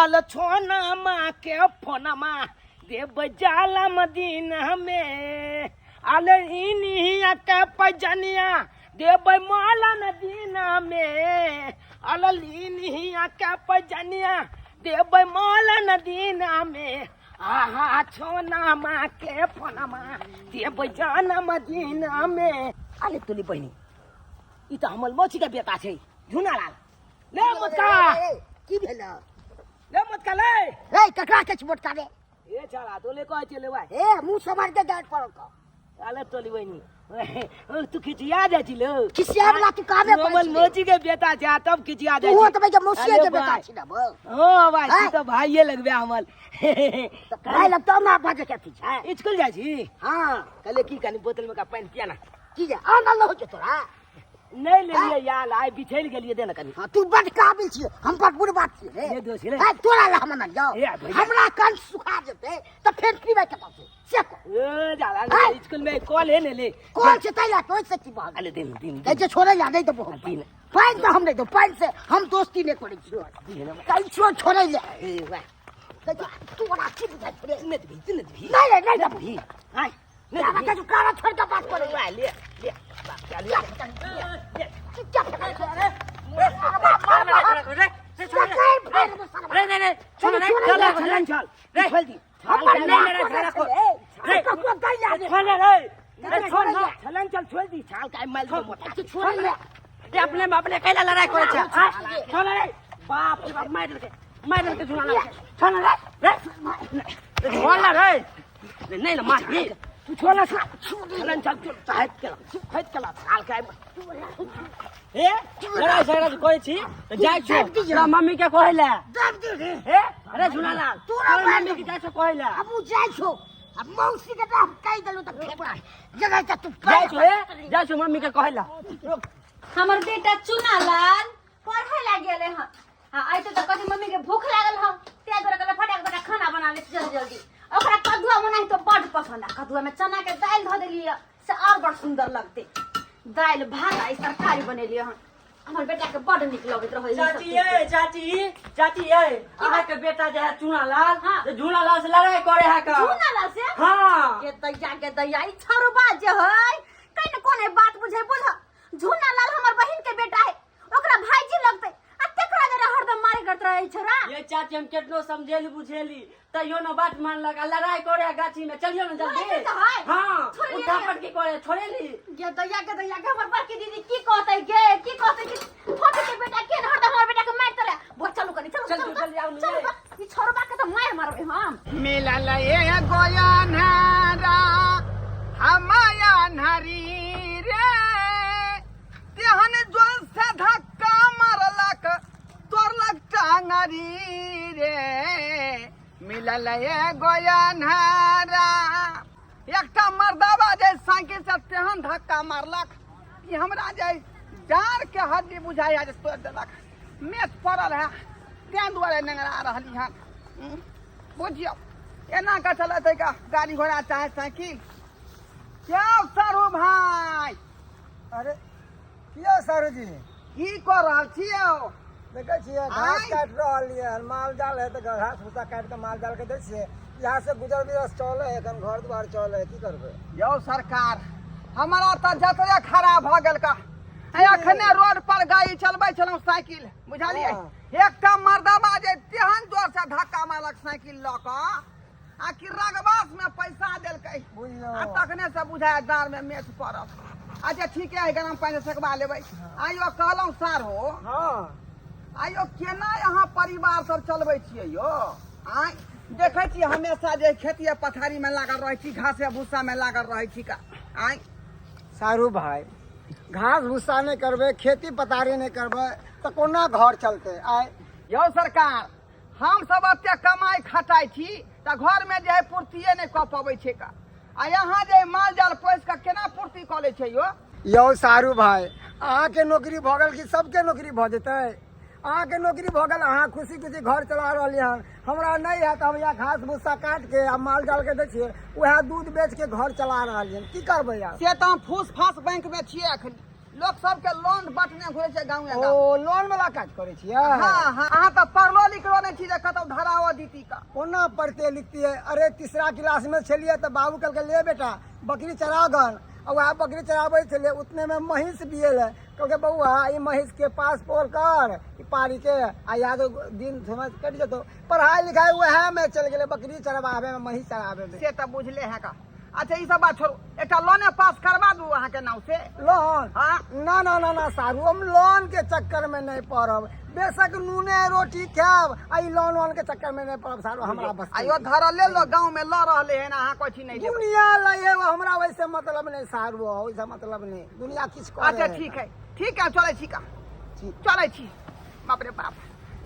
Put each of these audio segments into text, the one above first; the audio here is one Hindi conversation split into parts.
अल छोना माँ के फोना माँ देव जाला मदीना में अल इनिया के पजनिया देव माला नदीना में अल इनिया के पजनिया देव माला नदीना में आहा छोना माँ के फोना माँ देव जाना मदीना में अले तुली बहिनी ई त हमर मोची के बेटा छै झुनालाल ले मोटका की भेल ले मोटका ले ए ककरा के मोटका दे ए छाला तोले कहै छै ले भाई ए मुंह समार के डांट पड़ो का अले तोली बहिनी तू खिचिया जाइ छी लो खिसिया वाला तू काबे पर हमर मोची के बेटा छै तब खिचिया जाइ छी तू तो भाई के मोसी के बेटा छी ना ओ भाई तू तो भाईये लगबे हमर तो भाई लगतो ना बाजे के थी छै स्कूल जाइ छी हां कले की कनी बोतल में का पानी पिया ना की जे आनंद हो छै तोरा नहीं ले लिए यार आइ बिछैल गेलिए दे ना कनी हां तू बड काबिल छी हम पर बुढ़ बात छी रे ले दोस ले ए तोरा ला हम ना जाओ हमरा कान सुखा जेते त फेर पीबे के तो से को ए जाला ना स्कूल में कॉल है ले कौन से तैला तो से की बात अले दिन दिन जे छोरे या नहीं तो बहुत दिन पाइन तो हम नहीं दो पाइन से हम दोस्ती नहीं करै छी कल छोरे ले ए वाह तू बड़ा की बुझाई रे नत भी नहीं भी हाय क्या बात है तू कारा छोड़ के बात करे वाह ले ले नहीं छोड़ नहीं चल चल रे जल्दी छलन चल छोड़ दी छाल का माल दो मोटा छोड़ ले रे अपने बाप ने कैला लड़ाई करे छ छोड़ रे बाप रे बाप मार के सुना छोड़ रे छोड़ रे नहीं ना मार तू छोड़ छलन चल हेत केला छाल का ए लड़ाई झगड़ा कोई छी तो जाय छो तोरा मम्मी के कहला दब दे रे ए अरे झुलालाल तोरा मम्मी के जाय छो कहला अब जाय छो अब मौसी के नाम कह देलु त फेबा जगह त तू जाय छो मम्मी के कहला हमर बेटा चुनालाल पढ़े ला गेले हन हां आई तो कथि मम्मी के भूख लागल ह ते तोरा कल फटाक फटाक खाना बना ले जल्दी जल्दी ओकरा कदुआ बनाई तो बड़ पसंद आ कदुआ में चना के दाल ध देलिए से और बड़ सुंदर लगते दाल भात आई तरकारी बनेलिए हन हमर बेटा के बड़ निक लगत रहै चाची अहाँ के बेटा जे है चुनालाल तो झुलालाल से लड़ाई करे है का चुनालाल से हां के दैया ई छरुबा जे है कहीं कोने बात बुझे बुझ झुनालाल हमर बहिन के बेटा है ओकरा भाईजी लगते आ तेकरा जरा हरदम मारे करत रहे छोरा ये चाची हम केतनो समझेली बुझेली तइयो न बात मान लगा लड़ाई करे गाछी में चलियो न जल्दी हां उठापट की करे छोड़ेली ये दैया के हमर बड़की दीदी की कहतै की छोटे के बेटा के न हरदम हमर बेटा के मारत रहे वो चलू कनी चल जल्दी आओ ई छरुबा के तो मार मारबे हम मिलल ए गोयनहरा हमाया नहरी रे तेहन जोर से धक्का मारलक तोरलक टांगरी रे मिलल ए गोयनहरा एकटा मर्दावा जे साइकिल से तेहन धक्का मारलक कि हमरा जे डार के हड्डी बुझाया जे तोड़ देलक मेच पड़ल है तें दुआरे नंगरा रहली हन बुझियो एना का चलत है का गाड़ी घोड़ा चाहे साइकिल क्या सारू भाई अरे किया सारू जी की कर रहल छियो देखे छियै घास काट रहल है माल जाल है तो घास भूसा काट के माल जाल के दे छियै यहाँ से गुजर बिरस चले है कन घर द्वार चले है की करबे यो सरकार हमारा तो जतरे खराब भ गेल का अखने रोड पर गाड़ी चलबै छलौ साइकिल बुझलियै एकटा मर्दबा जे तेहन जोर से धक्का मारलक साइकिल ल क आ कि रगबास में पैसा देलकै आ तखने से बुझाय डार में मेच पड़ल अच्छा ठीक है गरम पानी सेकबा लेबै आइयो कहलौ सार हो हां आइयो केना यहाँ परिवार सब चलबै छियै यो आइ देखै छी हमेशा जे खेती पथारी में लागल रहै छी घासे भूसा में लागल रहै छी का आइ सारू भाई घास भूसा नहीं करबे खेती पतारी नहीं करबे तो कोना घर चलते आय यो सरकार हम सब एते कमाई खटाई छी त घर में जे पूर्तिये नहीं क पाबै छै का आ यहाँ जे माल जाल पोस के केना पूर्ति क ले छै यो सारू भाई अहाँ के नौकरी भ गेल कि सबके नौकरी भ जेतै अहाँ के नौकरी भ गेल अहाँ खुशी खुशी घर चला रहली हन हमरा नहीं है तो हम यहाँ घास भूसा काट के आ माल जाल के दे छियै वह दूध बेच के घर चला रहली हन की करबै यार से त हम फूस फास बैंक में छियै अखन लोग सबके लोन बांटने घुरे छै गाँव या ओ लोन वाला काज करे छियै हाँ हाँ अहाँ तो पढ़लो लिखलो नहीं छी जे कतौ धराओ दीती का कोना पढ़ते लिखती है। अरे तीसरा क्लास में छलिए तो बाबू कहलकै ले बेटा बकरी चरा गन और वह बकरी चराबे छलिए उतने में महींस बियल है कहलकै बउआ ई महींस के पास पोर कर ई पारी के आ याद दिन समझ कट जतो। पढ़ाई लिखाई वह में चल गेले बकरी चराबे में महींस चराबे में। से तो बुझले है का। अच्छा ई सब बात छोड़ो एक लोने पास करवा दू अहाँ के नाव से लोन हाँ ना ना ना ना सारू हम लोन के चक्कर में नहीं पड़ब बेशक नूने रोटी खाब आई लोन वोन के चक्कर में नहीं पड़ब सारू हमरा बस आयो धरले लो गाँव में ल रहले है ना अहाँ कोई नहीं देबै। दुनिया लगे हमरा वैसे मतलब नहीं सारू वैसे मतलब नहीं दुनिया किस को अच्छा ठीक है चले छी का चले छी। बाप रे बाप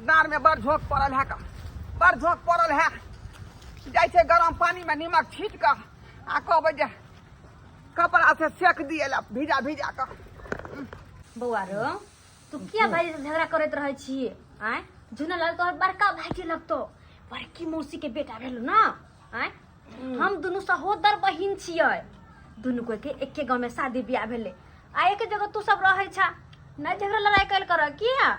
नार में बड़ झोंक पड़ल है का बड़ झोंक पड़ल है जाय छै गरम पानी में नमक छीट का आ कहबै जे कपड़ा से सेक दिए ला भीजा भीजा का। बउआ रो तू किया भाई से झगड़ा करत रहे छी आय झुना लाल तोहर बड़का भाईजी लगतो बड़की मौसी के बेटा भेलु ना आय हम दुनु सहोदर बहिन छियै दुनु को के एके गांव में शादी बियाह भेले आ एक जगह तू सब रहै छा न झगड़ा लड़ाई कल कर किया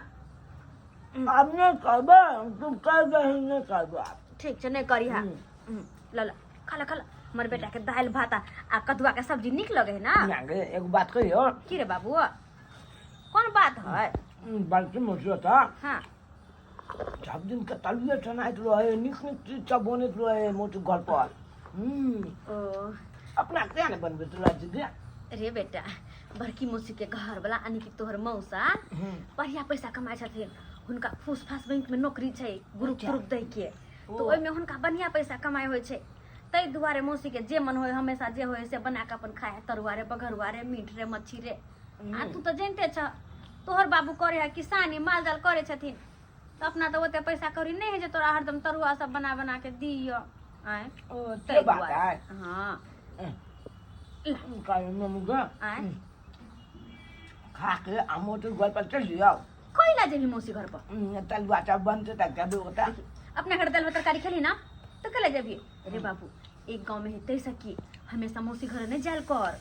अब नहीं करबे तुम कर दही नहीं करबे ठीक छै नहीं करी हा ल ल खाला खाला हमर बेटा के दाल भात आ कदुआ के सब्जी निक लगे है ना। एक बात कहियो की रे बाबू कौन बात है बल्कि मुझे था हाँ सब दिन के तलबिया चनाइत रहे निक निक चीज सब बनत रहे मोट घर पर ओ अपना क्या ने बनबे तो राज दे रे बेटा बड़की मौसी के घर वाला यानी कि तोहर मौसा बढ़िया पैसा कमाए छथिन हुनका फूस फास बैंक में नौकरी छै ग्रुप ग्रुप दै के तो ओइ में हुनका बढ़िया पैसा कमाए होय छै तै दुआरे मौसी के जे मन होय हमेशा जे होय से बना के अपन खाए तरुआ रे बघरुआ रे मीट रे मच्छी रे आ तू तो जानते छ तोहर बाबू करे है किसानी माल जाल करे छथिन तो अपना तो ओते पैसा कौड़ी नहीं है जे तोरा हरदम तरुआ सब बना बना के दियो आय ओ ते बात है हां काय ममुगा आय खा के आमो तो घर पर चल जाओ कोई ला जेबी मौसी घर पर तलवा चाप बनते तक क्या होता अपने घर दाल तरकारी खेली ना तो कल जेबी अरे बाबू एक गांव में हेतै सकी हमेशा मौसी घर नहीं जाल कर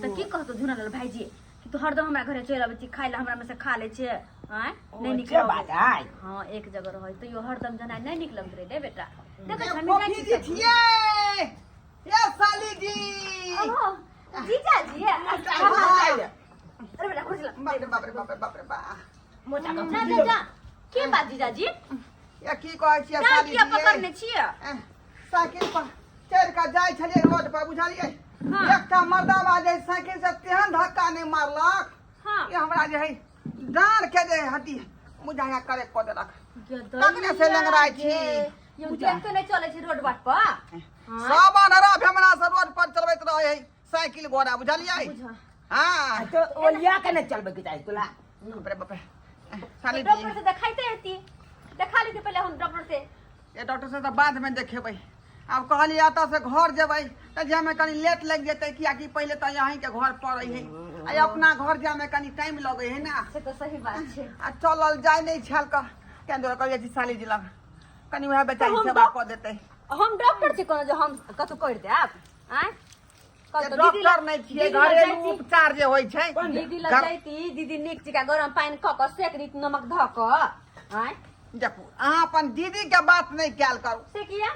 तो की कहतो झुना लाल भाईजी कि तू हरदम हमरा घरे चल आबै छी खाइ ला हमरा में से खा ले छे हैं नहीं निक बात है हां एक जगह रहै तो यो हरदम जना नहीं निक लगत रे बेटा देख ये हम पोखी जी छिए ये साली जी ओहो जीजा जी अरे बेटा खुश लग बाप रे बाप मोटा कपड़ा दे जा के बात जीजा जी या की कहै छियै क्या साली किया जी पकड़ने छियै साइकिल पर चढ़ के जाय छलिए रोड पर बुझलिए एकटा मर्दावा जे साइकिल से तेहन धक्का नहीं मारलक हां ये हमरा जे है डांड के जे हड्डी मुझाया करे को देलक तकने से लंगराय छी ये देख के नहीं चले छी रोड बाट पर सामान हरा हमरा से रोड पर चलबैत रहे है साइकिल घोड़ा बुझलिए हां तो ओलिया के न चलबे के चाहिए तोला बाप रे साली जी डॉक्टर से दिखाइते हती देखा ली पहले हम डॉक्टर से ये डॉक्टर से तो बाद में देखेबै अब कहली आता से घर जेबै त जे में कनी लेट लग जेतै किया कि पहले तो यहीं के घर पड़ै है आ अपना घर जे में कनी टाइम लगे है ना से तो सही बात छै आ चलल जाय नहीं छल का केंद्र कहलिए जी साली जी लग कनी वह बेचारी सेवा क देतै हम डॉक्टर छी कोनो जो हम कतो कर दे आप आय डॉक्टर नहीं छिए घरेलू उपचार जे होय छै दीदी लग जाइती दीदी निक चिका गरम पानी क क सेक दी नमक ध क आय देखू अहाँ अपन दीदी के बात नहीं कैल करू से किया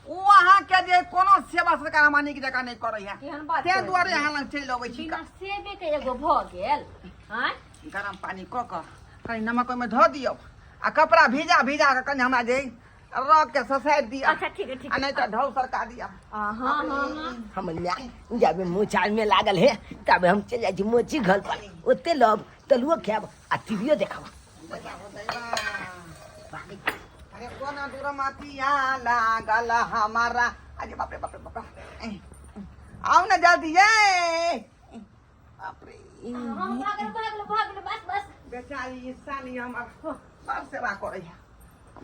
ओ अहाँ के जे कोनो सेवा सरकार मानी के जका नहीं करै है केहन बात ते दुआरे अहाँ लग चलि अबै छी बिना सेबे के एगो भ गेल आय गरम पानी क कनी नमक ओहिमे धऽ दियौ आ कपड़ा भीजा भीजा के कनी हमरा जे रख के ससारि दिया अच्छा ठीक है ठीक आ है नहीं तो ढौ सरका दिया हां हां हम जब मोचाल में लागल है तब हम चल जाए मोची घर पर ओते लब तलुओ खाब आ टीवीओ देखब अरे कोना दूर मातिया लागल हमारा अरे बाप रे बाप आओ ना जल्दी ये बाप रे हम भागल बस बस बेचारी साली हमर बड़ सेवा करै है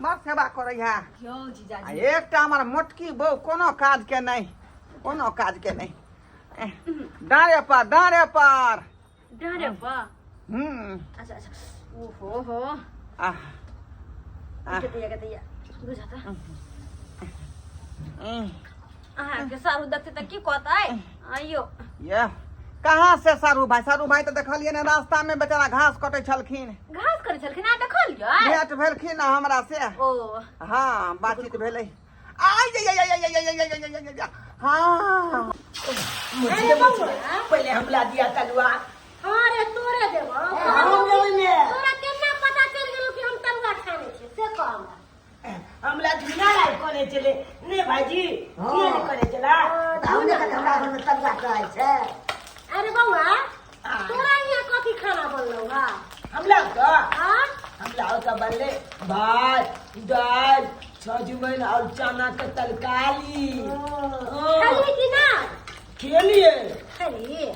बड़ सेवा करै है क्यों जीजा आ जी एकटा हमर मोटकी बहू कोनो काज के नहीं कोनो काज के नहीं डाँड़े पर डरे बा अच्छा अच्छा ओहो हो कतैया बुझाता के सारू देखते त की कहतै आइयो ये कहाँ से सारू भाई तो देखलिए ना रास्ता में बेचारा घास कटे छलखिन। घास करे छलखिन आ देखलियै भेंट भेलखिन ना हमरा से। ओ हाँ बातचीत भेलै। आई हाँ मुझे पहले हमला दिया तलवा। अरे तोरे देबो तोरा केना पता चल गेलो कि हम तलवा खाने छी से कह हमला दुनिया लाइफ करे चले ने भाईजी ये नहीं करे चला हमने का हमरा घर में तलवा खाए छे। अरे बउआ तोरा यहाँ कथी खाना बनलो हा हमला का हां हमला का बनले भात दाल सजमन और चना के तरकारी। खाली कि ना खेलिए खाली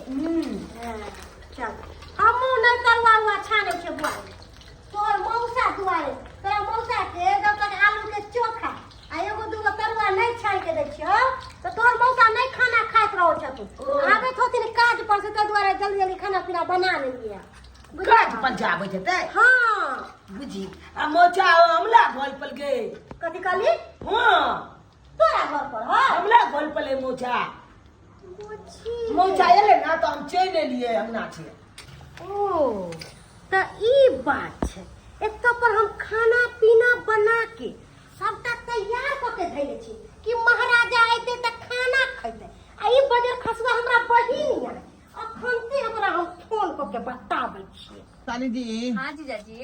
चल हमू नहीं तलवा हुआ छाने छे बुआ तोर मौसा दुआरे तोरा मौसा के जब तक आलू के चोखा आ एगो दूगो तरुआ नहीं छान के दै छियो तो तोर मौसा नहीं खाना खात रहो छथुन आबे थोथिन काज पर से त दुआरे जल्दी जल्दी खाना पीना बना लेलिए काज पंजाब जते। हां बुझी आ मोचा हमला गोल पल गए कथी कहली हां तोरा घर पर हां हमला गोल पले मोचा मोचा एले ना तो हम चल लिए हमना छे। ओ त ई बात छै एक तो पर हम खाना पीना बना के सबटा तैयार क के धैले छी कि महाराजा आइते त खाना खैते आ ई बजर खसवा हमरा बहिन या अखनते हमरा हम फोन क के बताबै छी। साली जी हां जीजाजी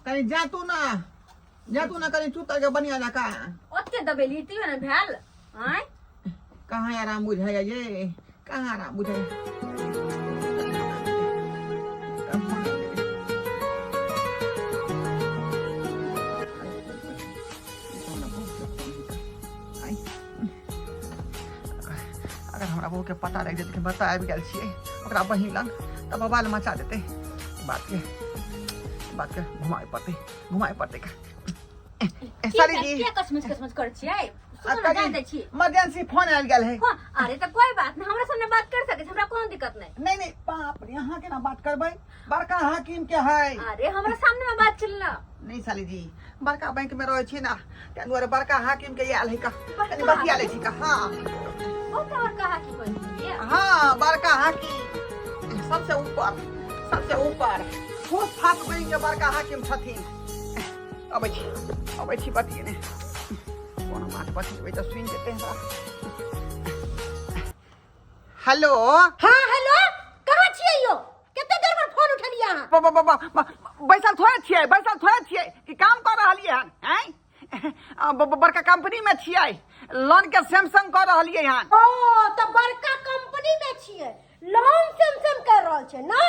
कहीं जा तू ना कहीं चुता के बनिया जा का ओते दबेली ती न भेल हैं कहाँ आराम बुझाया ये कहाँ आराम बुझाया। अगर हमरा बहू के पता रह जेते बता आबि गेल छियै ओकरा बहिन लग तब बवाल मचा देते। बात के घुमाए पड़ते का साली जी के कसमस कर छियै सुन जान दै छी इमरजेंसी फोन आयल गेल है। अरे त कोई बात नहीं हमरा सामने बात कर सके हमरा कोनो दिक्कत नहीं। नहीं बाप रे यहाँ के ना बात करबै बड़का हाकिम के है। अरे हमरा सामने में बात चलना नहीं साली जी बड़का बैंक में रहे छी ना तै दुआरे बड़का हाकिम के आयल है का कनी बतिया ले छी का। हां ओ बड़का हाकिम कोई हां बड़का हाकिम सबसे ऊपर फूस फास बैंक के बड़का हाकिम छथिन। अबै छी बतिए ने कोनो बात बतिए त सुन जेते हमरा। हेलो हां हेलो कहां छियै यो कते देर में फोन उठलिया बैसल थोड़े छियै कि काम कर रहलिए हन हैं बड़का कंपनी में छियै लोन के सैमसंग कर रहलिए हन। ओ त बड़का कंपनी में छियै लोन सैमसंग कर रहल छै ना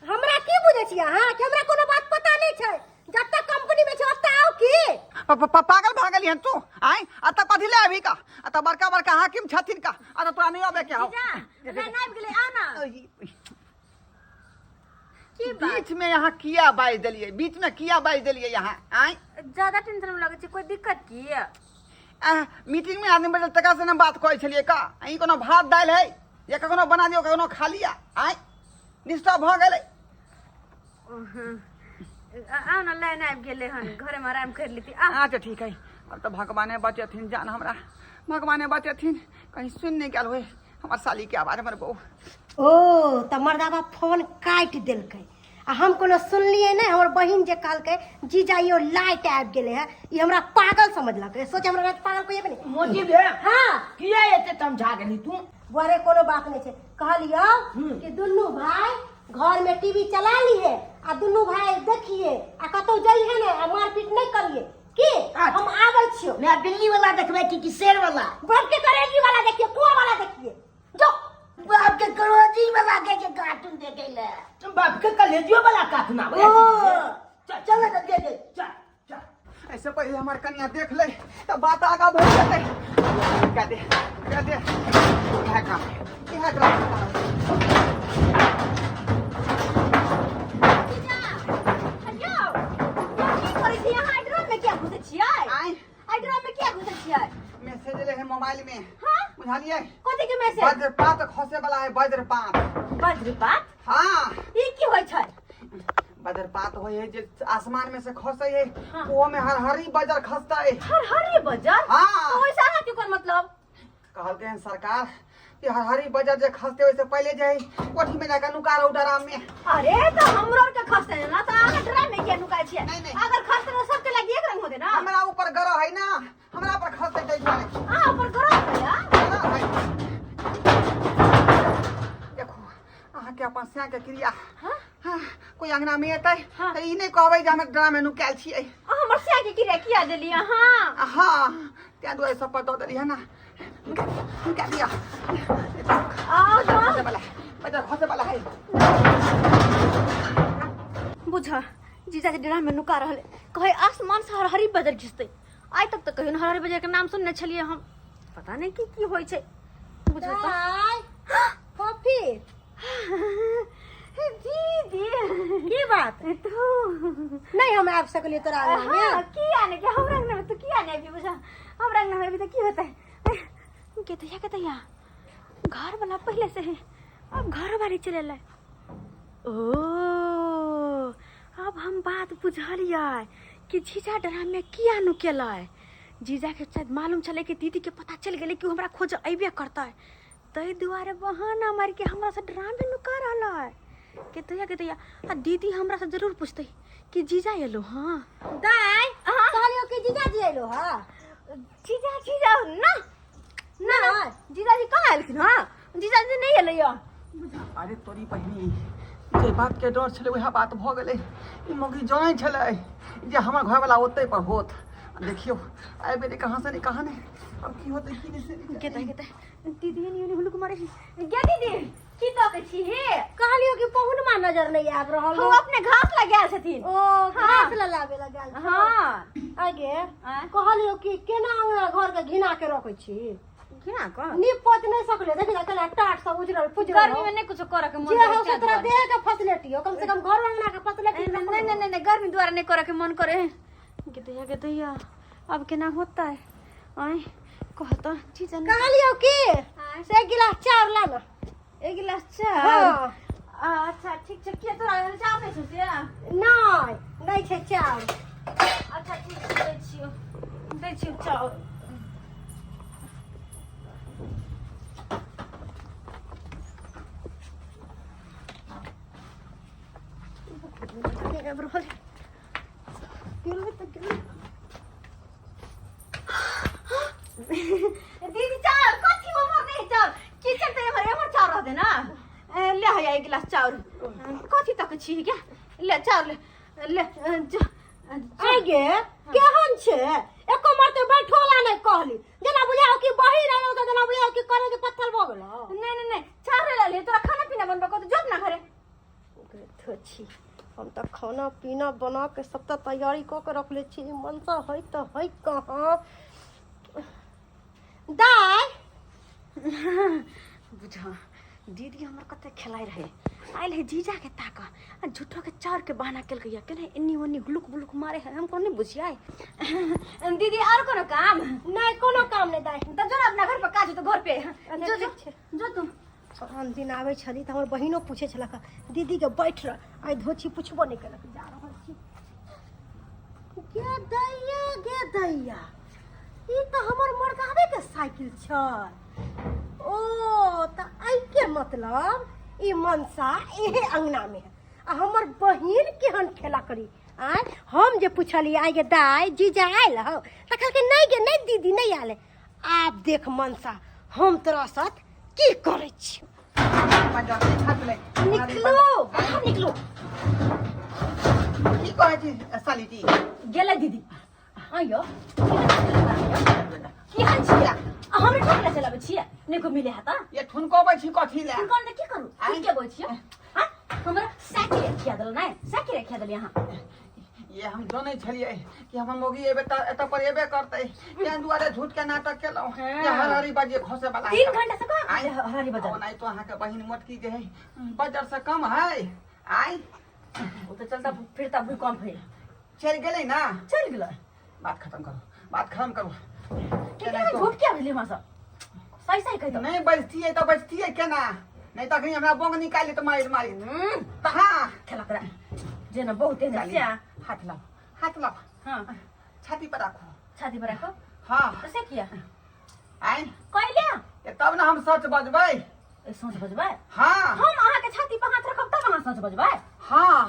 हमरा की बुझै छियै हां कि हमरा कोनो बात पता नहीं छै जब तक कंपनी में छै ओतै आओ की पागल भागल हन तू आय अत कथि ले अभी का अत बड़का हाकिम छथिन का अत तोरा नहीं आबे के हो रे नाइब गेले आ ना की बात बीच में यहाँ किया बाज देलिए यहाँ आय ज्यादा टेंशन में लगे छै कोई दिक्कत की मीटिंग में आदमी बैठल तका से न बात करै छलिए का ई कोनो भात दाल है या कखनो बना दियो कखनो खा लिया आय डिस्टर्ब भ गेलै। आ ना लाइन आबि गेले हन घरे में आराम कर लीती अच्छा ठीक है अब तो भगवाने बचेथिन जान हमरा भगवाने बचेथिन कहीं सुन नहीं गेल होय हमर साली के आवाज हमर बहू। ओ त मर्दावा फोन काट देलकै आ हम कोनो सुनलिए नहीं हमर बहिन जे कहलकै जीजा यो लाइट आबि गेले है ई हमरा पागल समझलकै सोच हमरा पागल कोई बने मोटी बे हां किया एते समझा गेली तू बरे कोनो बात नहीं छै कहलियो कि दुन्नू भाई घर में टीवी चला लिए आ दुन्नू भाई देखिए आ कतौ जाइए ने आ मारपीट नहीं करिए की हम आबै छियो मैं दिल्ली वाला देखबे कि शेर वाला बाप के करेजी वाला देखिए कुआं वाला देखिए जो बाप के करोजी वाला के कार्टून देखे ले तुम बाप के कलेजियो वाला कार्टून आवे चल चल ऐसे पहले हमार कन्या देख ले तो बात आगा बढ़ जाते कह दे है का मैसेज ले है मोबाइल में बुझालिए कथि के मैसेज वज्रपात खसे वाला है वज्रपात हाँ ई की होय छै वज्रपात होय है जे आसमान में से खसे है वो में हर बजर खसता है हर बजर हाँ तो वैसा है क्यों मतलब कहलते हैं सरकार कि हरी बाजार जे खसते वैसे पहले जाए कोठी में जाकर नुका रहो डराम में। अरे तो हमरो के खसते ना तो आगे ड्राम में क्या नुकाय छिए नहीं, नहीं। अगर खसते तो सबके लगे एक रंग होते ना हमरा ऊपर गरो है ना, हमरा पर खसते जाए दुआरे। हां ऊपर करो भैया गरो है। देखो अहाँ के अपन स्या के क्रिया। हां हाँ, कोई अंगना में एतै हाँ। त ई नहीं कहबै जे हम ड्राम में नुकाल छियै। हमर से के क्रिया किया देली हां हाँ त्या दुआरे सब पर दो देली है ना। निकाल दिया। आओ तो खसे वाला बजार खसे वाला है। बुझा जीजा के ड्राम में नुका रहले कहे आसमान से हरहरी बजर घिसते आज तक तो कहियो न हरहरी बजर के नाम सुनने छलिए हम पता नहीं की होय छै बुझा तो दाय कॉफी दीदी की बात तू नहीं हम आब सकलिए तोरा आंगन में हाँ, की आने के हम रंग में तो की आने भी बुझा हम रंग में भी तो की होता है के तैया घर वाला पहले से है अब घर वाली चले ला ओ अब हम बात बुझलिए कि जीजा ड्राम में किया नुकेला है जीजा के शायद मालूम चले कि दीदी के पता चल गेले कि हमरा खोज अइबे करता है तई दुआरे बहाना मार के हमरा से ड्राम में नुका रहला है के तैया आ दीदी हमरा से जरूर पूछते कि जीजा एलो हां दाय कहलियो कि जीजा जी एलो हां जीजा ना जीजा जी कहाँ आलखिन हां जीजा जी नहीं एलै या अरे तोरी बहिनी जे बात के डर छले वह बात भ गेले। ई मौगी जानै छले जे हमर घर वाला ओते पर होत। देखियो आइ बेरे कहां से नहीं कहां ने अब की होते की नहीं केता दीदी नहीं हुलुक मारे गे दीदी की तो के छी हे कहलियो कि पहुनमा नजर नहीं आब रहल हम अपने घास लगायल छथिन ओ घास लाबे लगाल हां आगे कहलियो कि केना अंगना घर के घिना के रखै छी किना क निपत नहीं सकले देखि जा केना टाट सब उजरल पुजरल गर्मी में नहीं कुछ करे के मन जे हो से तोरा देह के फैसिलिटी हो कम से कम घर अंगना के फैसिलिटी नहीं गर्मी द्वारा नहीं करे के मन करे के दैया अब केना होता है आए कहता जीजा कहलियो कि से गिलास चाउर ला ना एक गिलास चाय हां अच्छा ठीक छै के तोरा चाव नहीं छे नहीं छै चाउर अच्छा ठीक छै दै छियो चाव दीदी चावल कथी मम्मा नहीं चावल किचन पे हमर चावल रहते ना ले है एक गिलास चावल कथी तक छी क्या ले चावल ले आगे केहन छै एको मरते बैठोला नहीं कहली जेना बुझाओ कि बही रहलो त जेना बुझाओ कि करे के पत्थर भ गेलो नहीं चावल ले ले तोरा खाना पीना बनबा को तो जब ना घरे थोची हम तो खाना पीना बना के सब तो तैयारी क के रख ले छी मनसा है तो है कहां दाय बुझा दीदी हमर कते खिलाई रहे आइल है जीजा के ताका आ झूठो के चार के बहाना केल गया केने इन्नी ओन्नी हुलुक बुलुक मारे है हमको नहीं बुझिया दीदी और कोनो काम नहीं कोनो काम नहीं दाय त जो अपना घर पर काज तो घर पे जो तुम हम दिन आवे छली त हमर बहिनो पूछे छलक दीदी के बैठ रह आई धोची पूछबो नहीं करक जा रहल छी गे दैया ई त हमर मर्दावे के साइकिल छ ओ त आई के मतलब ई मनसा एहे अंगना में है आ हमर बहिन केहन खेला करी आय हम जे पूछली आइ गे दाई जीजा आइल हो त कहलके नहीं गे नहीं दीदी नहीं आले आप देख मनसा हम तोरा साथ की करे छी बाजार से खा ले निकलो बाहर निकलो की कहै छी साली जी गेला दीदी आयो की हाल छिया हम ठोकला चलाबै छियै नै को मिले हाता ये ठुनकोबै छी कथी ले कोन त की करू हम के बोल छियै हां हमरा साइकिल खिया देल नै साइकिल खिया देल यहां ये हम जानै छलिए कि हमर मोगी एबे त एत पर एबे करतै तें दुआरे झूठ के नाटक केलौ ये हरहरी बाजे खसे वाला 3 घंटा से का हरहरी बजा नहीं तो अहाँ के बहिन मोटकी जे है बाजार से कम है आई वो तो चलता फिरता भूकंप है चल गेलै ना चल गेलै बात खत्म करो केना झूठ क्या भेलै मासा सही कहि नहीं बचती है केना नहीं तो कहीं हमरा बोंग निकाल तो मारी कहां खेला करा जेना बहुत है क्या हाथ लाओ हां छाती पर रखो छाती पर रखो हां कैसे किया आई कहले तब ना हम सच बजबै। सोच बजबै हाँ हम अहाँ के छाती पर हाथ रखब तब अहाँ सोच बजबै। हाँ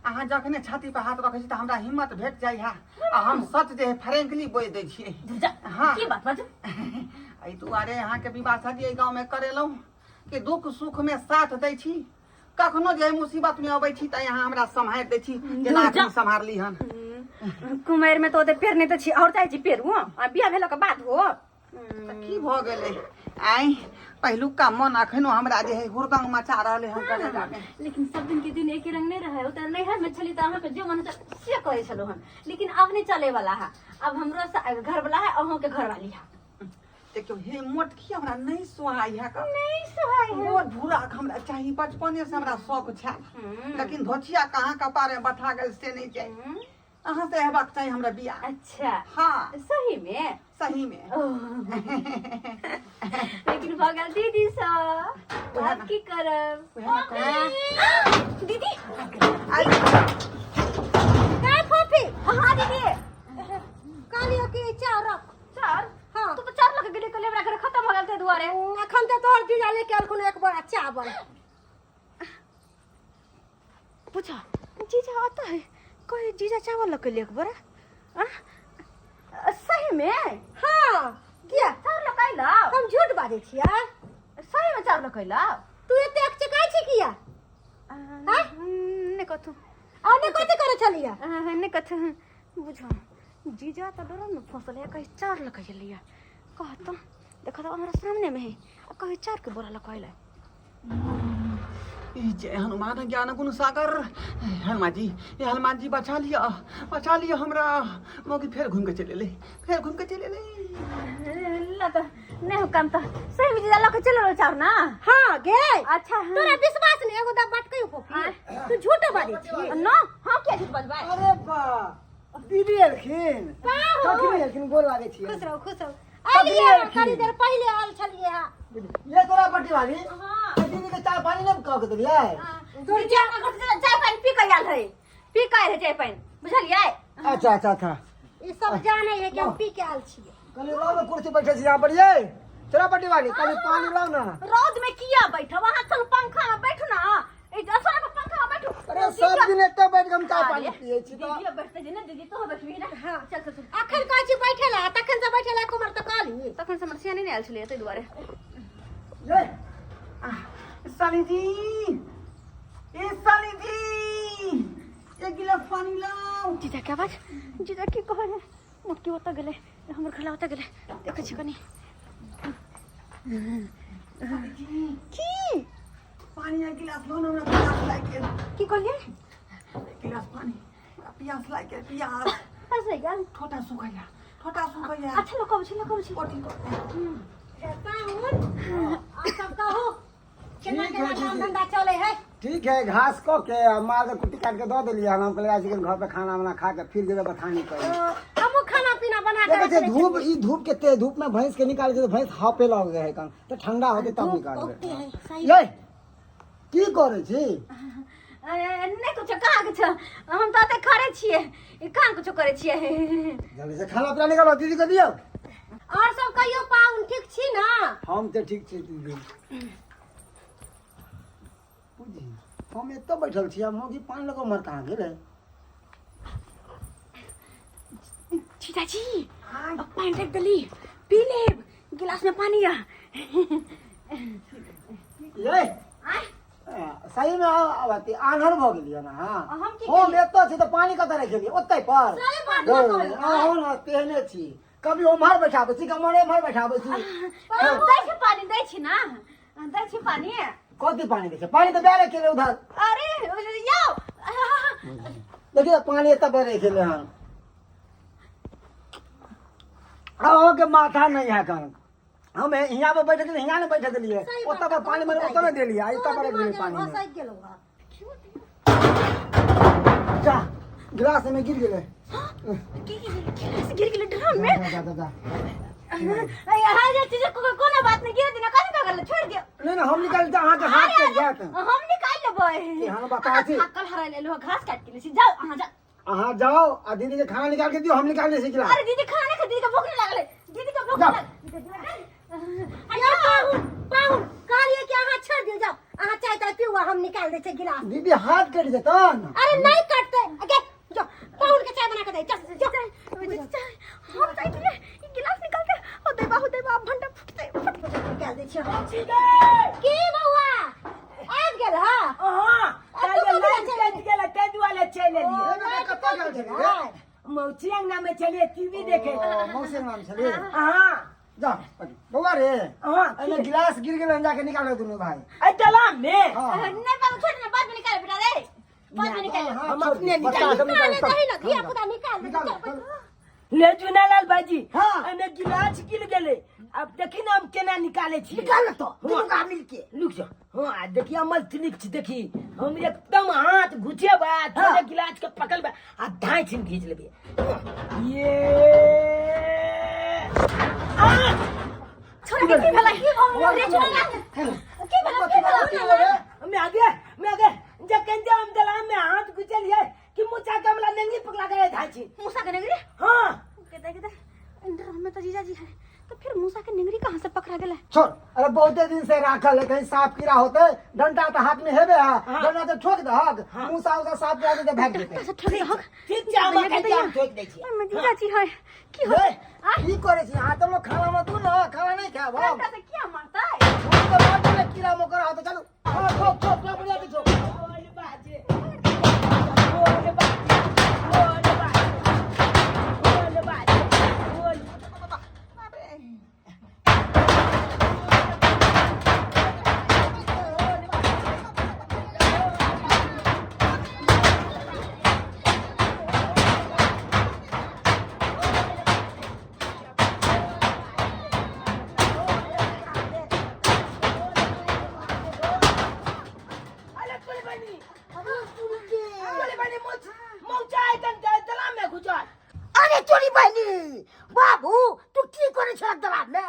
अहाँ जखने छाती पर हाथ रखै छी तऽ हमरा हिम्मत भेट जाइ है आ हम सच जे है फ्रेंकली बोल दै छियै। हाँ की बात बाजू। एहि दुआरे अहाँके विवाह शादी एहि गाँवमे करेलहुँ कि दुख सुखमे साथ दै छी। कखनो जे मुसीबतमे अबै छी तऽ अहाँ हमरा सम्हारि दै छी जेना अखनी सम्हारली हन। कुमारि में तो ओते पेड़ नहीं तो छी और चाहे छी पेड़ हुआ आ बियाह भेलो के बाद हो तऽ की भऽ गेलै आइ पहिलुका मन अखनो हमरा जे है हुरदंग मचा रहले हन करे जाके। लेकिन सब दिन के दिन एक ही रंग नहीं रहे उतर नैहर में छली त अहाँ के जो मन से करे छलो हन लेकिन अब नहीं चले वाला है। अब हमरो घर वाला है अहों के घर वाली है। देखियो हे मोटकी हमरा नहीं सोहाई है का नहीं सोहाई है मोट भूरा हमरा चाहिए बचपने से हमरा शौक छै लेकिन धोचिया कहाँ कपारे बैठा गेल से नहीं चाहिए। अहाँ से हेबाक चाहिए हमरा बियाह। अच्छा हाँ सही में सही में लेकिन भगल दीदी सा बात की करब दीदी काय फोफी हाँ दीदी कालियो के चार रख चार हाँ तू तो चार लगे गिरे कले हमरा खत्म हो गेल थे दुआरे। अखन ते तोहर जीजा लेके अलखुन एक बड़ा चावल। पूछा जीजा आता है कोई जीजा चावल लग ले एक बार सही में। हाँ किया चावल लकैला हम झूठ बाजै छियै सही में चावल लकैला तू एते अकचकाई छी किया ने कथु आने कथि करे छलिया ने कथु बुझो जीजा तो डर में फसल है कहीं चार लकैलिया कहत देखो तो हमारा सामने में है कहीं चार के बोरा लकैला। जय हनुमान ज्ञान गुण सागर। हनुमान जी ये हनुमान जी बचा लिया हमरा मौकी फिर घूम के चले ले ला तो नहीं हो काम तो सही में जीजा लके चलो चार ना। हाँ गे अच्छा तोरा विश्वास नहीं एगो दा बटकै फोफी तू झूठ बाजै छी ना हाँ क्या झूठ बजबै। अरे बा दीदी एलखिन कखनी एलखिन गोर लागै छी। खुश रहो आलिए कनी देर पहले आल छलिए हां ये तोरा पट्टी वाली हां दीदी के चाय पानी नहीं कह के दिलिए तोर चाय पानी पी के आल है पी के है चाय पानी बुझलिए। अच्छा ई सब जाने है कि हम पी के आल छिए। कनी लाओ ना कुर्सी बैठे छी यहां पर ये तोरा पट्टी वाली कनी पानी लाओ ना। रोड में किया बैठो वहां चल पंखा में बैठो ना ए दसरा के पंखा में बैठो। अरे सब दिन एते बैठ के हम चाय पानी पिए छी तो दीदी बैठते जे ना दीदी तो बैठबी ना। हां चल अखन कहै छी बैठेला तखन से बैठेला कुमार त काली तखन से मरसिया नहीं आयल छलिए तै दुआरे। ले साली जी एक गिलास पानी लाओ। जीजा क्या बात जीजा की कहे है मोटकी ओता गेले हमर खला ओता गेले देखे छी कनी की पानी एक गिलास लो ना प्यास लागे की कहलिए एक गिलास पानी प्यास लागे प्यास बस नहीं गल ठोटा सुखैया अच्छा लोग कब छी ओटी को सब कहो केना केना काम धंधा चले है। ठीक है घास को के माल कुट्टी काट के दो देलिए हम कहले आज के घर पे खाना वाना खा के फिर जेबे बथानी कर हम खाना पीना बना के देखै धूप ई धूप के तेज धूप में भैंस के निकाल के भैंस हापे लग गए है कन तो ठंडा होते तब निकालबे। ये की करे छी नहीं कुछ कहाँ कुछ हम तो आते खड़े छिए कहाँ कुछ करे छिए। जल्दी से खाना पीना निकालो दीदी को दियो और सब कहियो पाउन ठीक छी ना। हम तो ठीक छी दीदी बुझी हम एतो बैठल छी मोगी पानी लगो मर कहाँ गेले जीजाजी अब पानी रख दली पी ले गिलास में पानी आ ये सही में आवाती आन्हर भ गेलिए ना। हम की हम एतो छी तो पानी कत रख गेलिए ओतै पर सही बात न कहलिए। हां ना तेहने छी कभी उम्हर बैठाबे छी कमरे में बैठाबे छी दै छी ना दै छी पानी कथी पानी दे पानी तो बेरे केले उधर अरे यो देखिए पानी एत बेरे केले हम आओ के माथा नहीं है कन हम यहाँ पे बैठे थे यहाँ ने बैठे दिलिए ओत पर पानी में ओत में देलिए आई तब रख दिए पानी में फंस गेलो जा गिलास में गिर गेले गिर गेले ड्रम में जा जा हां जा चीज कोनो बात नहीं गिर दिना कहीं कर छोड़ दियो नहीं हम निकाल दे अहाँ के हाथ से जात हम निकाल लेबै हम बता छी कल हरा ले लो घास काट के ले जाओ अहाँ जाओ आ दीदी के खाना निकाल के दियो हम निकाल दे गिलास। अरे दीदी खाने के दीदी का भूख नहीं लगले दीदी का भूख जाओ। लग पाहुन कहलिए कि अहाँ छोड़ दियो जाओ अहाँ चाय ताय पीऊ हम निकाल दे छे गिलास दीदी हाथ कट जेतन अरे नहीं कटते अगे जो पाहुन के चाय बना के दे चल जो हम चाय पिए ई गिलास निकाल के ओ देबा भंडा फुटते फट निकाल दे छे की बउआ आब गेल हां हां चले गेला तेज वाले चले लिए कत्ता गेल छे मौसी अंगना में चलिए टीवी देखे मौसी नाम छले हां जा बउआ रे हां अने गिलास गिर गेल जाके निकालो दोनों भाई ए डलाम में हां नहीं पाऊ छोड़ ना बाद में निकाल बेटा रे बाद में निकाल हम अपने निकाल कहीं ना घिया पुता निकाल दे ले जुनालाल बाजी हाँ। अने गिलास गिर गेले अब देखी ना हम केना निकाले छी निकाल तो दुनू मिल के लुक जा हां देखिए अमल तिलिक छी देखी हम एकदम हाथ घुचे बा थोड़े गिलास के पकड़ बा आ धाई छिन खींच लेबे ये छोड़ के की भला की रे छोड़ ना की भला मैं आगे जकन जे हम दला में हाथ घुचे लिए कि मुचा कमला नंगी पकड़ा गए धाई छी मूसा के नगरी हां कहते अंदर में तो जीजा जी है तो फिर मूसा के निगरी कहां से पकड़ा गेला छोड़ अरे बहुते दिन से राखल है कहीं सांप कीड़ा होते डंडा तो हाथ में हेबे डंडा तो ठोक दे हक मुंह सा सांप के आगे तो भाग जेते ऐसा ठोक हक ठीक जाम के जाम ठोक दै छी मैं जीजा जी है की हो की करे छी हां तो लोग खाना मत तू ना खाना नहीं खाब हम से क्या मारता है तो बात में कीड़ा मकोड़ा हो तो चलो हां ठोक बढ़िया से ठोक बोल बाजे बोल बाजे अरे चोरी बहनी बाबू तू की करे छ दराब में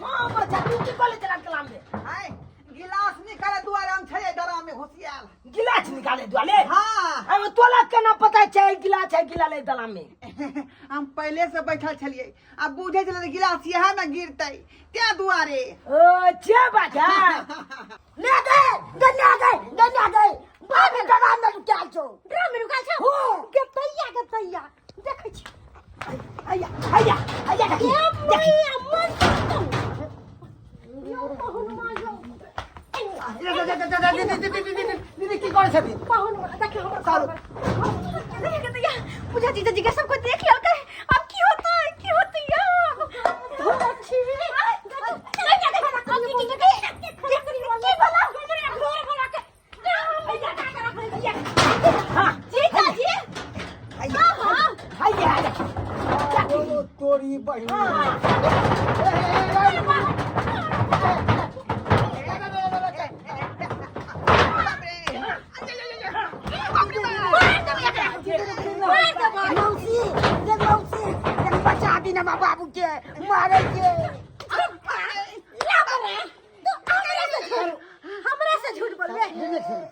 हां बच्चा तू की बोले चला कलाम दे हाय गिलास निकाले दुआरे हम छे डरा में घुसियाल गिलास निकाले दुआले हाँ हम तोला केना पता छै गिलास है गिलाले दला में हम पहले से बैठल छलिए अब बुझे छले गिलास यहाँ में गिरते त्या दुआरे ओ छे बाजा ले गए गन्ना गए बाबू दराब में लुकाल छो ड्राम में लुकाल छो हो के तैया देखै छी आया के मैया मन यो पाहुन माजो दीदी की करे छथि पाहुन देखियो हमरा सारू पूजा जीजा जी के सबको देख लिया अब की होता है अच्छी तोरी बहिनी बचा दी ना बाबू के मारे के हमरा से झूठ बोलबे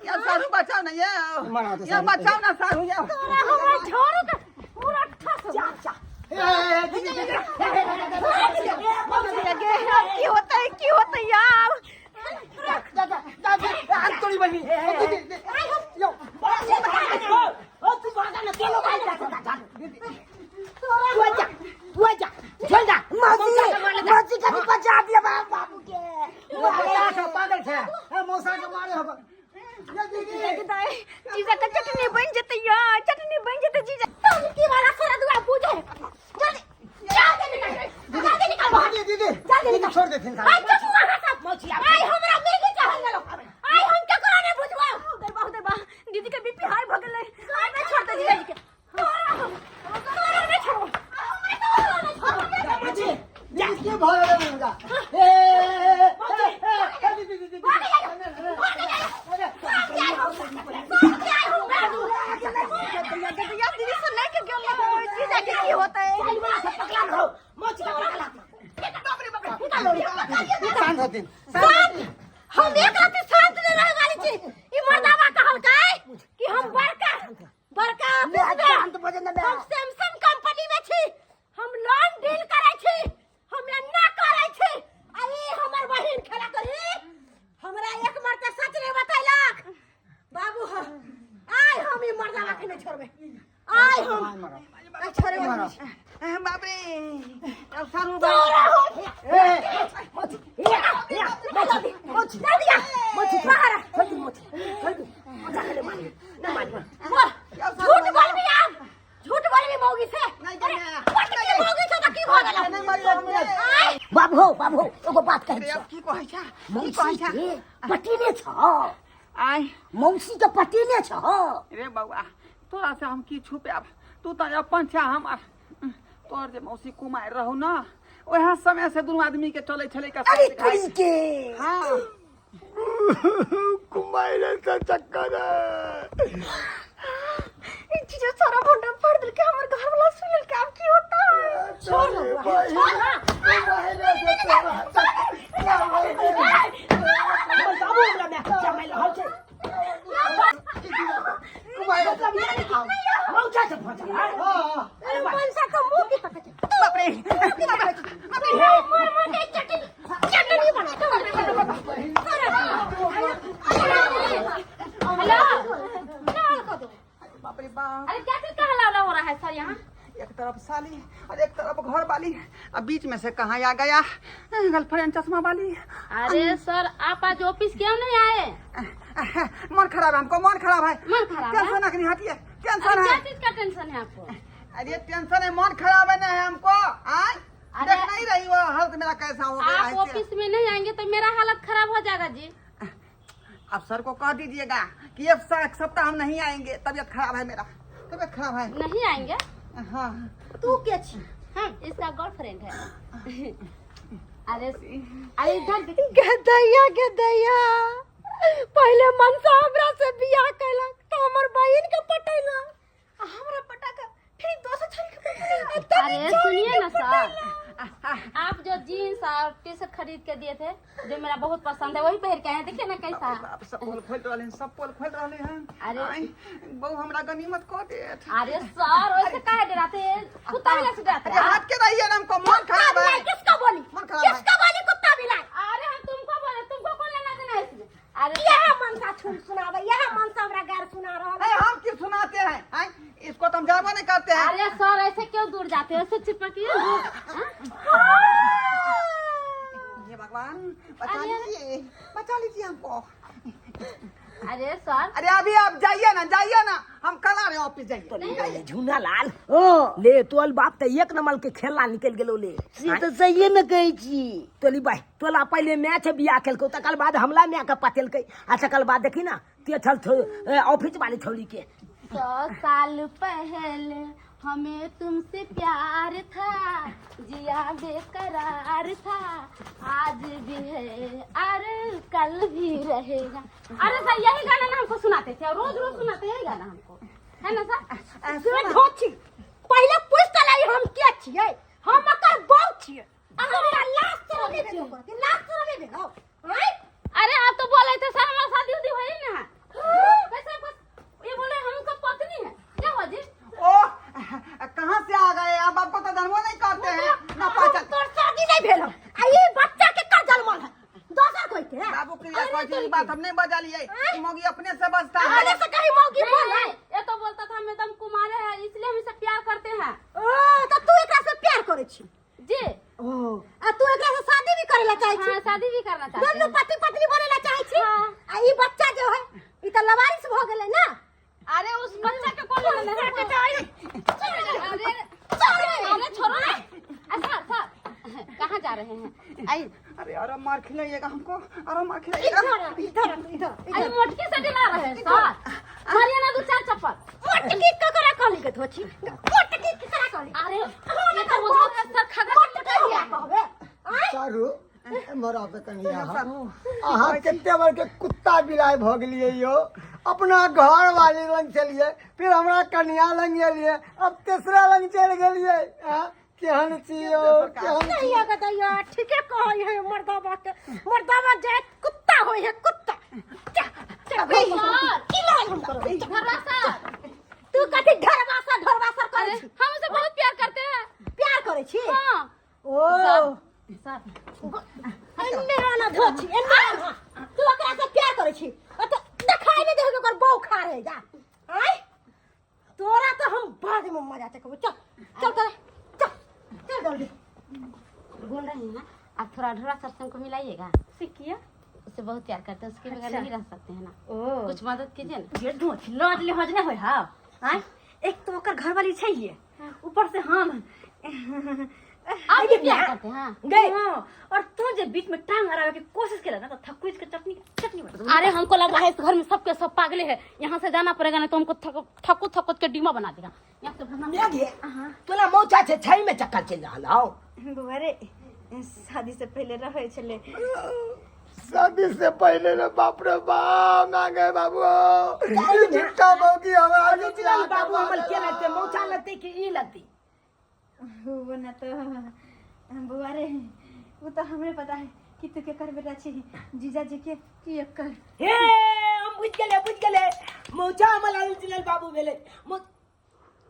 या सारू बचाओ ना ये बचाओ ना सारू ये तोरा हमरा झोरू के पूरा ठस जा की होता है यार तोरी बहिनी ओ तू भागा ना चलो जा मौसी का भी बचा दिया बाबू के पागल छे मौसा के मारे हो जीजा का चटनी बन जते जीजा की वाला सारा दुआ पूजे जल्दी निकाल दीदी छोड़ दे फिर आई तो तू वहां सब आई हमरा मिर्गी चाहल लो आई हम के कराने बुझवा देबा दीदी के बीपी हाई भ गेलै मैं छोड़ दे जीजा जी के के भरे मुंगा दीदी सुन के जीजा के की होता है शांत होती हम एक रात शांत नहीं रह वाली छी ई मर्दावा कहल काय कि हम बड़का शांत भजन में हम सैमसंग कंपनी में छी हम लोन डील करे छी हम ना करे छी अरे हमर बहिन सरू भाई झूठ बोल भी आप झूठ बोल भी मौगी से पटकी मौगी से तो की हो गेल बाबू एगो बात कहै छी की कहै छ मौसी के पटिने छ आय मौसी के पटिने छ रे बउआ तोरा से हम की छुपाब तू तो अपन छा हमार तोर जे मौसी कुमार रहू ना ओहा समय से दोनों आदमी के चले छले का अरे तुरी के हां कुमार से चक्कर इन चीजों सारा भंडा पड़ दिल के हमर घर वाला सुनल के अब की होता है छोड़ बाबू हमरा में जमाइल रहल छै मौजा से फंसा अरे मनसा तो मुंह की तक बाप रे चटनी बना बाप रे बाप अरे क्या चीज का हल्ला हो रहा है सर यहाँ? एक तरफ साली और एक तरफ घर वाली अब बीच में से कहाँ आ गया गर्लफ्रेंड चश्मा वाली अरे सर आप आज ऑफिस क्यों नहीं आए? मन खराब है हमको मन खराब है मन खराब है? टेंशन नहीं हटिए अरे टेंशन क्या है चीज का टेंशन है आपको? अरे टेंशन है मन खराब है ना है हमको आय अरे- देख नहीं रही वो हालत मेरा कैसा हो गया आप है ऑफिस में नहीं आएंगे तो मेरा हालत खराब हो जाएगा जी। अब सर को कह दीजिएगा कि एक सप्ताह हम नहीं आएंगे तबीयत खराब है मेरा तबीयत खराब है नहीं आएंगे? हाँ तू के छी हम इसका गर्लफ्रेंड है। अरे इधर गदैया पहले मनसा हमरा से बियाह कैलक तो हमर बहिन के पटैला हमरा पटाका फिर दोसर छड़ी के पटैला अरे सुनिए ना सर, आप जो जीन्स और टी शर्ट खरीद के दिए थे जो मेरा बहुत पसंद है वही पहन के आए, देखिए ना कैसा है। बाप सब पोल खोल रहे हैं सब पोल खोल रहे हैं अरे- आय, बहु हमरा गनीमत को दे अरे सर वैसे काहे डराते हैं? कुत्ता बिल्ली से डराते अरे हैं? हाथ के रहिए ना हमको मन खराब है किसका बोली मन खराब है किसका बोली कुत्ता बिलाई अरे हम तुमको बोले, तुमको कौन लेना देना है इसमें? अरे यह मनसा छुन सुनावे यह मनसा हमरा गार सुना रहल अरे हम क्यों सुनाते हैं आय, इसको तो हम जानबो नहीं करते हैं अरे सर ऐसे क्यों दूर जाते हो? ऐसे चिपकिए। ये भगवान बचा लीजिए हमको अरे सर अरे अभी आप जाइए ना हम कल आ रहे हैं ऑफिस जाइए झूना लाल ले तोल बाप तो एक नंबर के खेला निकल गेलो ले से तो सही न कहै छी तोली भाई तोला पहले मैच बियाह केलको तकर बाद हमला में के पतेलकै आ तकर बाद देखी ना ते छल ऑफिस वाली छोड़ी के 100 साल पहले हमें तुमसे प्यार था, जिया बेकरार था, आज भी है और कल भी रहेगा। अरे सर यही गाना ना हमको सुनाते थे और रोज रोज सुनाते हैं यही गाना हमको, है ना सर? सुन ढोची पहले पूछ त लाई हम के छियै हम एकर बहू छियै हमरा लास्ट तरह नहीं भेलो के लास्ट तरह नहीं भेलो हैं अरे आप तो बोले थे सर हमारा शादी उदी हुई ना है। कैसे ये बोले हम उनका पत्नी है, क्या हुआ जी? ओ कहाँ से आ गए आप आपको तो धर्मो नहीं करते हैं ना पहचान तोर शादी नहीं भेलो आ ये बच्चा के का जन्मल है दोसर कोई के बाबू की कोई बात हम नहीं बजा लिए मोगी अपने से बचता है आने से कहीं मौगी नहीं, बोल नहीं, ये तो बोलता था मैं तुम कुमार है इसलिए हम इसे प्यार करते हैं ओ तो तू एकरा से प्यार करे छी जी। ओ आ तू एकरा से शादी भी करेला चाहे छी हाँ शादी भी करना चाहते दोनों हैं। पति पत्नी बनेला चाहे छी हाँ। आ ई बच्चा जो है ई तो लवारिस भ गेले ना अरे उस बच्चा के कौन लेना है? अरे छोड़ो ना। अच्छा सर कहाँ जा रहे हैं? आई अरे और मार खिलाइएगा हमको और मार खिलाइएगा इधर अरे मोटकी से दिला रहे हैं सर, मारिए ना 2-4 चप्पल। मोटकी ककरा कहली के धोची मोटकी किकरा कहली अरे ये तो मुझे सर खगा मोटकी कहबे चारू मरा पे कनिया अहाँ केते बार के कुत्ता बिलाय भ गेलिए यो अपना घर वाली लंग चलिए फिर हमरा कन्या लंग गेलिए अब तीसरा लंग चल गेलिए केहन छियो केहन नहीं आगा दैया ठीके कहै है मर्दावा जात कुत्ता होय है कुत्ता सर की लाल हम करो घरवा सर, तू कथि ढरवासा करे अरे छी हम उसे बहुत प्यार करते हैं। प्यार करे छी हाँ ओ सर एन्ने आना धोची एन्ने आना तू ओकरा से प्यार करे छी तो देखाई नहीं देख ओकर बौ खा रहे जा आय तोरा तो हम बाद में मजा चकबो चल चल चल चल जल्दी। बोल रहे हैं आप थोड़ा ढोरा सरसों को मिलाइएगा। सिकिया उससे बहुत प्यार करते हैं, उसके बगैर अच्छा। नहीं रह सकते हैं ना। ओ कुछ मदद कीजिए ना। ये दो लाज ले हज ना होय हा हां एक तो ओकर घर वाली चाहिए ऊपर से हम आप भी प्यार करते हैं। हाँ, और तू जो बीच में टांग अड़ावे की कोशिश करे ना तो थकुच के चटनी चटनी बना अरे हमको लग रहा है इस घर में सबके सब पागले हैं, यहाँ से जाना पड़ेगा, नहीं तो हमको थकुत के डीमा बना देगा। यहाँ से भरना लगे तोला मौचा छे छई में चक्कर चल रहा हो। अरे शादी से पहले रहे चले शादी से पहले ना बाप रे बाप ना गए बाबू चिट्टा मौकी हमारे चल बाबू हमल के लगते मौचा लगते कि ई लगती। वो ना तो बुआ रे वो तो हमें पता है कि तू के कर बेटा छी जीजा जी के की कर हे हम बुझ गेले मौचा हमल चल बाबू भेले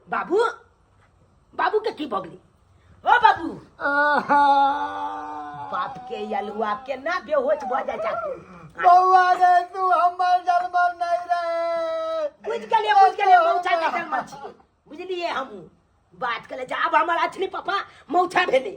बाबू बाबू के की भगली ओ बाबू बाप के यलुआ के ना बेहोश भ जाय चाकू। बउआ रे तू हमर जन्मल नहीं रे बुझ गेले मौचा के जन्म छी बुझलिए हम बात करे जा अब हमार असली पापा मौचा भेले।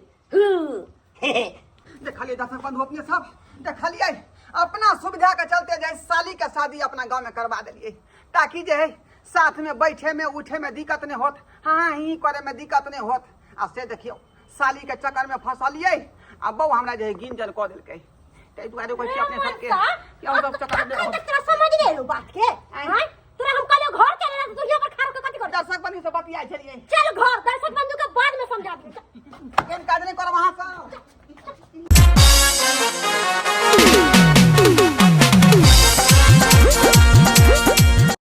देखलिए दर्शक बंधु अपने सब देखलिए अपना सुविधा के चलते जो है साली का शादी अपना गांव में करवा दिलिए ताकि जो है साथ में बैठे में उठे में दिक्कत नहीं होत, हाँ ही करे में दिक्कत नहीं होत। आ से देखियो साली के चक्कर में फंसलिए आ बहू हमरा जो है गिंजन कह दिलकै तै दुआरे कोई अपने सबके क्या सब चक्कर में तेरा समझ गए लो बात के हां तोरा हम कहले घर के ना तू